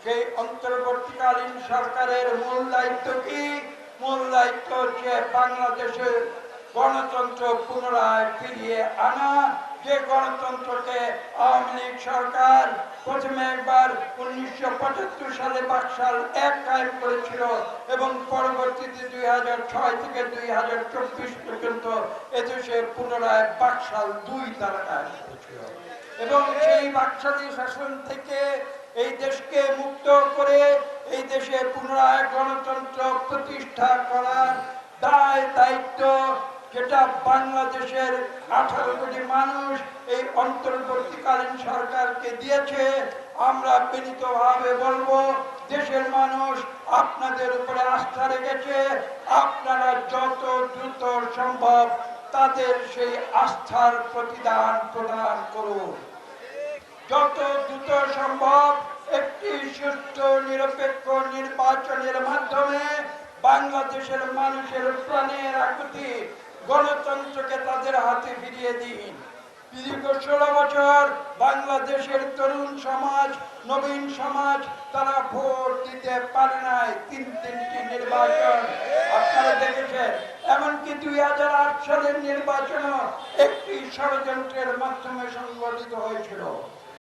সেই অন্তর্বর্তীকালীন সরকারের মূল দায়িত্ব কি? মূল দায়িত্ব হচ্ছে বাংলাদেশের গণতন্ত্র পুনরায় ফিরিয়ে আনা। যে গণতন্ত্রকে আওয়ামী লীগ সরকার প্রথমে একবার 1975 সালে বাকশাল 1 কায়েম করেছিল এবং পরবর্তীতে 2006 থেকে 2024 পর্যন্ত এদেশে পুনরায় বাকশাল 2 দ্বারা কায়েম করেছিল। এবং সেই বাকশালী শাসন থেকে এই দেশকে মুক্ত করে এই দেশে পুনরায় গণতন্ত্র প্রতিষ্ঠা করার দায়িত্ব যেটা বাংলাদেশের 18 কোটি মানুষ এই অন্তর্বর্তীকালীন সরকারকে দিয়েছে। আমরা বিনীতভাবে বলবো, দেশের মানুষ আপনাদের উপরে আস্থা রেখেছে। আপনারা যত দ্রুত সম্ভব তাদের সেই আস্থার প্রদান করুন। যত দ্রুত সম্ভব একটি সুষ্ঠু নিরপেক্ষ নির্বাচনের মাধ্যমে বাংলাদেশের মানুষের প্রাণের আকুতি গণতন্ত্রকে তাদের হাতে ফিরিয়ে দিন। দীর্ঘ 16 বছর বাংলাদেশের তরুণ সমাজ, নবীন সমাজ তারা ভোট দিতে পারে নাই। তিনটি নির্বাচন আপনারা দেখেছেন। এমনকি 2008 সালের নির্বাচনও একটি ষড়যন্ত্রের মাধ্যমে সংগঠিত হয়েছিল।